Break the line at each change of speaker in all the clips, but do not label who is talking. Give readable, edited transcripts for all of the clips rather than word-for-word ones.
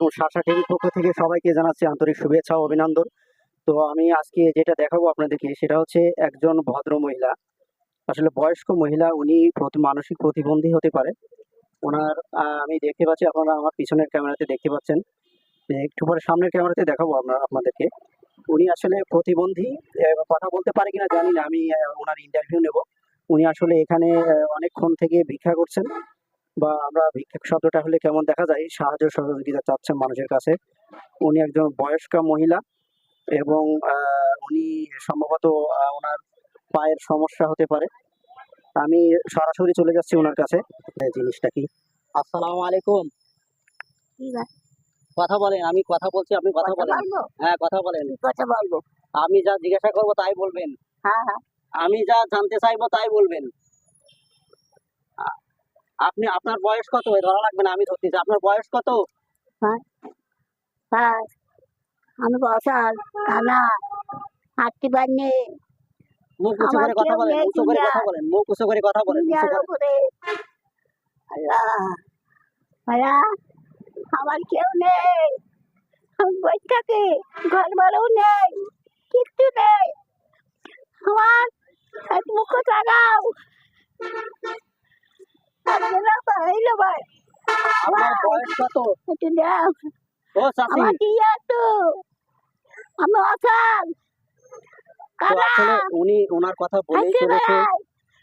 তো শাসা টিভির পক্ষ থেকে সবাইকে জানাচ্ছি আন্তরিক শুভেচ্ছা ও অভিনন্দন। তো আমি আজকে যেটা দেখাবো আপনাদেরকে সেটা হচ্ছে একজন ভদ্র মহিলা, আসলে বয়স্ক মহিলা, উনি মানসিক প্রতিবন্ধী হতে পারে। ওনার আমি দেখতে পাচ্ছি, আপনারা আমার পিছনের ক্যামেরাতে দেখতে পাচ্ছেন। একটু পরে সামনের ক্যামেরাতে দেখাবো আপনাদেরকে। উনি আসলে প্রতিবন্ধী, কথা বলতে পারে কিনা জানি না, আমি ওনার ইন্টারভিউ নেব। উনি আসলে এখানে অনেকক্ষণ থেকে ভিক্ষা করছেন, বা আমরা ভিক্ষুক শব্দটা হলে কেমন দেখা যায়, সাহায্য সহযোগিতা চাচ্ছেন মানুষের কাছে। উনি একজন বয়স্কা মহিলা এবং উনি সম্ভবত ওনার পায়ের সমস্যা হতে পারে। আমি সরাসরি চলে যাচ্ছি ওনার কাছে। জিনিসটা কি? আসসালামু আলাইকুম। কথা বলেন, আমি কথা বলছি, আপনি কথা বলেন। হ্যাঁ, কথা বলেন।
কথা বলবো।
আমি যা জিজ্ঞাসা করবো তাই বলবেন।
হ্যাঁ হ্যাঁ,
আমি যা জানতে চাইবো তাই বলবেন। আপনি, আপনার বয়স কত? ধরা লাগবে না, আমি ধরতেছি। আপনার বয়স কত?
হ্যাঁ, আমি বসাল কানা হাঁটতে পারিনি।
মুখ উঁচু করে কথা বলেন, উঁচু করে কথা বলেন, মুখ উঁচু করে কথা বলেন।
আল্লাহ আল্লাহ, আমার কেউ নেই, আমি বসে থাকি, ঘর বাড়াও নেই, কিচ্ছু নেই। আমার এক মুখ তাকাও, ভাই
আপনার বয়স কত?
একটু দাও।
ও চাচি,
আমার কি আছে, আমি অসাল
তো আসলে উনি ওনার কথা বলেই চলেছে।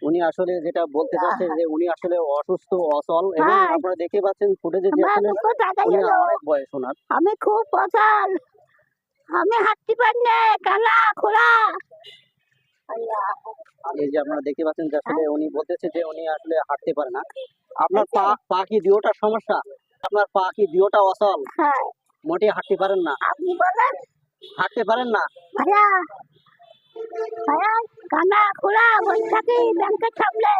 উনি আসলে যেটা বলতে চাচ্ছে যে উনি আসলে অসুস্থ, অচল, এবং আপনারা দেখতে পাচ্ছেন ফুটেজে যে আসলে উনি অনেক বয়স ওনার।
আমি খুব অচল, আমি হাঁটতে পারি না, কানা খোলা।
এই যে আপনারা দেখতে পাচ্ছেন যে আসলে উনি বলতেছে যে উনি আসলে হাঁটতে পারে না। আপনার পা কি দুটোটা সমস্যা? আপনার পা কি দুটোটা অচল?
হ্যাঁ,
মোটে হাঁটতে পারেন না?
আপনি বলেন।
হাঁটতে পারেন না?
ভাইয়া ভাইয়া, কানা খোলা, বসে থাকি ব্যাংকের সামনে।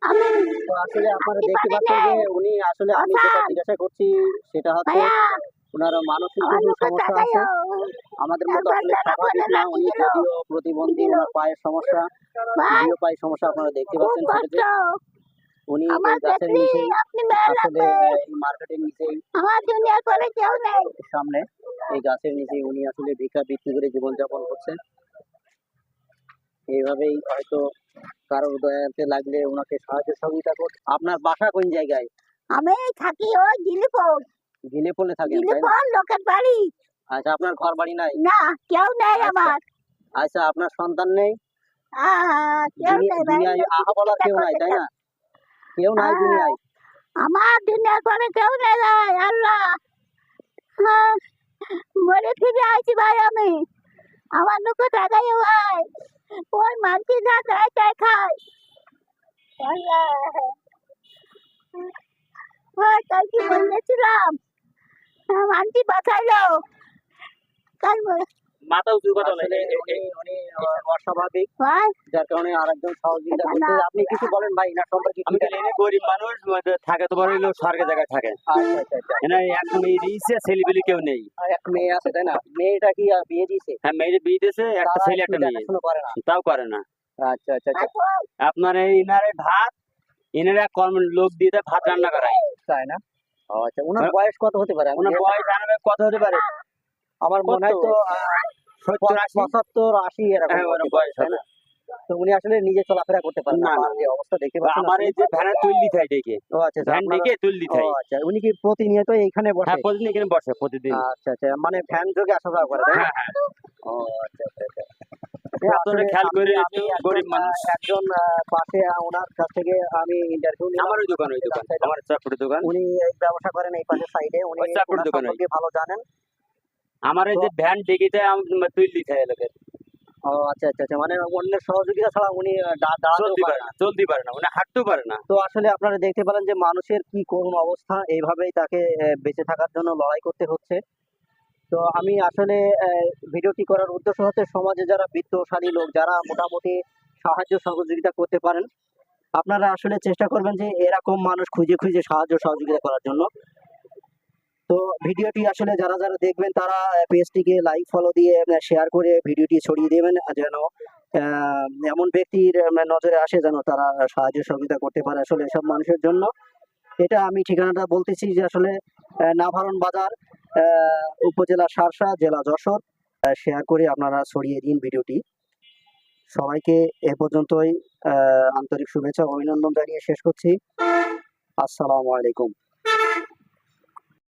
আমি
তো আসলে আপনারা দেখতে পাচ্ছেন যে উনি আসলে, আমি যেটা জিজ্ঞাসা করছি সেটা হচ্ছে ওনার মানসিক কিছু সমস্যা আছে। আমাদের মতো আসলে স্বাভাবিক না। উনি যদিও প্রতিবন্ধী, ওনার পায়ের সমস্যা, দুই পায়ের সমস্যা আপনারা দেখতে পাচ্ছেন ফুটেজে। উনি এই গাছের নিচে, আসলে এই মার্কেটের নিচেই,
আমার দুনিয়ার পরে কেউ নেই।
সামনে এই গাছের নিচে উনি আসলে ভিক্ষা বিক্রি করে জীবনযাপন করছেন। এইভাবেই হয়তো কারোর দয়াতে লাগলে ওনাকে সাহায্য সহযোগিতা করতে। আপনার বাসা কোন জায়গায়?
আমি থাকি ওই গিলিপুর।
গিলেপলে থাকেন, তাই না?
গিলিপুর লোকের বাড়ি।
আচ্ছা, আপনার ঘর বাড়ি নাই?
না, কেউ নেই আমার।
আচ্ছা, আপনার সন্তান নেই?
কেউ নেই,
দুনিয়ায় আহা বলার কেউ নাই, তাই না? কেউ নাই দুনিয়ায়?
আমার দুনিয়ার পরে কেউ নেই ভাই। আল্লাহ, মরে ফিরে আইছি ভাই আমি। আমার লোক টাকাই ভাই, ওই মানছি যা চাই তাই খাই। তাই কি বলেছিলাম, মানছি বাঁচাইলো।
মাথা উঁচু কথা বলে উনি অস্বাভাবিক, যার কারণে আরেকজন সহযোগিতা করছে। আপনি কিছু বলেন ভাই এনার সম্পর্কে।
আমি গরিব মানুষ, থাকে তোমার হইলো স্বর্গের জায়গায় থাকে। একদম ছেলেপিলি কেউ নেই।
এক মেয়ে আছে, তাই না? মেয়েটা কি বিয়ে দিয়েছে?
হ্যাঁ, মেয়ের বিয়ে দিয়েছে, একটা ছেলে একটা মেয়ে। তাও করে না।
আচ্ছা আচ্ছা আচ্ছা,
আপনার এই ইনারে ভাত, ইনারে কর্ম লোক দিয়ে ভাত রান্না করায়,
তাই না? আচ্ছা, ওনার বয়স কত হতে পারে?
ওনার বয়স জানাবে কত হতে পারে?
আমার মনে হয় তো 70-80 এরকম
বয়স হবে।
তো উনি আসলে নিজে চলাফেরা করতে পারেন না, যে অবস্থা দেখে পাচ্ছেন।
আমার এই যে ভ্যানে তুললি থাই ডেকে,
ও আচ্ছা,
ভ্যান ডেকে তুললি থাই।
আচ্ছা, উনি কি প্রতিনিয়ত এইখানে বসে?
হ্যাঁ, প্রতিদিন এখানে বসে, প্রতিদিন।
আচ্ছা আচ্ছা, মানে ফ্যান যোগে আসা যাওয়া করে, তাই না?
হ্যাঁ।
ও আচ্ছা আচ্ছা আচ্ছা।
আপনারা খেয়াল করে, গরিব মানুষ।
একজন পাশে ওনার কাছ থেকে আমি ইন্টারভিউ নিলাম।
আমার ওই দোকান, আমার চাপড়ের দোকান।
উনি ব্যবসা করেন এই পাশের সাইডে, উনি
চাপড়ের দোকান
ভালো জানেন।
আমার এই যে ভ্যান ডেকেতে তুললি থাই এলাকার।
ও আচ্ছা আচ্ছা আচ্ছা, মানে অন্যের সহযোগিতা ছাড়া উনি
চলতে পারে না, উনি হাঁটতেও পারে না।
তো আসলে আপনারা দেখতে পেলেন যে মানুষের কি করুণ অবস্থা, এইভাবেই তাকে বেঁচে থাকার জন্য লড়াই করতে হচ্ছে। তো আমি আসলে ভিডিওটি করার উদ্দেশ্য হচ্ছে সমাজে যারা বিত্তশালী লোক, যারা মোটামুটি সাহায্য সহযোগিতা করতে পারেন, আপনারা আসলে চেষ্টা করবেন যে এরকম মানুষ খুঁজে খুঁজে সাহায্য সহযোগিতা করার জন্য। তো ভিডিওটি আসলে যারা যারা দেখবেন তারা পেজটিকে লাইক ফলো দিয়ে শেয়ার করে ভিডিওটি ছড়িয়ে দেবেন, যেন এমন ব্যক্তির নজরে আসে যেন তারা সাহায্য সহযোগিতা করতে পারে আসলে এসব মানুষের জন্য। এটা আমি ঠিকানাটা বলতেছি যে আসলে নাভারণ বাজার, উপজেলা শার্শা, জেলা যশোর। শেয়ার করে আপনারা ছড়িয়ে দিন ভিডিওটি। সবাইকে এ পর্যন্তই আন্তরিক শুভেচ্ছা ও অভিনন্দন জানিয়ে শেষ করছি। আসসালামু আলাইকুম।